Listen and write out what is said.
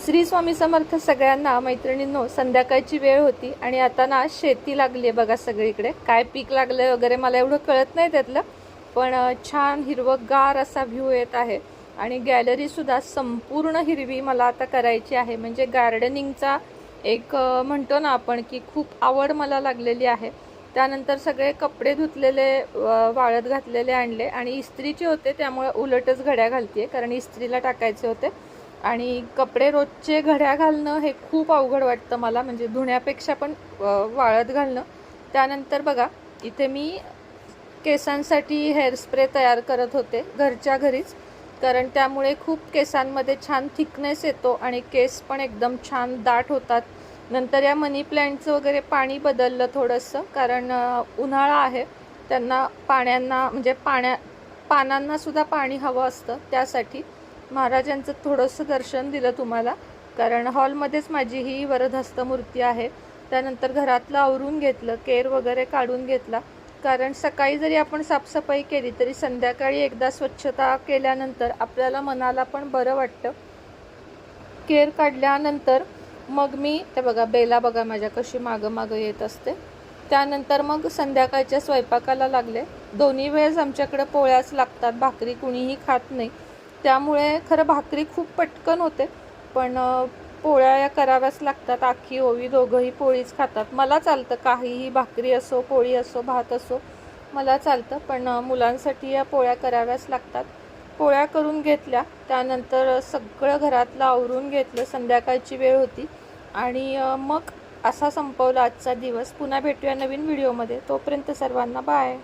श्री स्वामी समर्थ सगळ्यांना। मैत्रिणींनो, संध्याकाळची वेळ होती आणि आता ना शेती लागली आहे बघा सगळीकडे। काय पीक लागलं वगैरे मला एवढं कळत नाही त्यातलं, पण छान हिरवगार असा व्ह्यू येत आहे आणि गॅलरी सुद्धा संपूर्ण हिरवी मला आता करायची आहे। म्हणजे गार्डनिंगचा एक म्हणतो ना आपण की खूप आवड मला लागलेली आहे। त्यानंतर सगळे कपडे धुतलेले वाळत घातलेले आणले आणि इस्त्रीचे होते, त्यामुळे उलटच घड्या घालते कारण इस्त्रीला टाकायचे होते। आणि कपडे रोजचे घड्या घालणं हे खूप अवघड वाटतं मला, म्हणजे धुण्यापेक्षा पण वाळत घालणं। त्यानंतर बघा इथे मी केसांसाठी हेअर स्प्रे तयार करत होते घरच्या घरीच, कारण त्यामुळे खूप केसांमध्ये छान थिकनेस येतो आणि केस पण एकदम छान दाट होतात। नंतर या मनी प्लांटचं वगैरे पाणी बदललं थोडंसं, कारण उन्हाळा आहे, त्यांना पाण्यांना म्हणजे पानांना सुद्धा पाणी हवं असतं। त्यासाठी महाराजांचं थोडंसं दर्शन दिलं तुम्हाला, कारण हॉलमध्येच माझी ही वरदहस्त मूर्ती आहे। त्यानंतर घरातलं आवरून घेतलं, केर वगैरे काढून घेतला, कारण सकाळी जरी आपण साफसफाई केली तरी संध्याकाळी एकदा स्वच्छता केल्यानंतर आपल्याला मनाला पण बरं वाटतं। केर काढल्यानंतर मग मी ते बघा बेला बघा माझ्या कशी मागं मागं येत असते। त्यानंतर मग संध्याकाळच्या स्वयंपाकाला लागले। दोन्ही वेळेस आमच्याकडे पोळ्याच लागतात, भाकरी कुणीही खात नाही। त्यामुळे खरं भाकरी खूप पटकन होते, पण पोळ्या या कराव्याच लागतात। आखी ओवी दोघंही पोळीच खातात। मला चालतं, काहीही भाकरी असो पोळी असो भात असो मला चालतं, पण मुलांसाठी या पोळ्या कराव्याच लागतात। पोळ्या करून घेतल्या, त्यानंतर सगळं घरातलं आवरून घेतलं। संध्याकाळची वेळ होती आणि मग असा संपवला आजचा दिवस। पुन्हा भेटूया नवीन व्हिडिओमध्ये, तोपर्यंत सर्वांना बाय।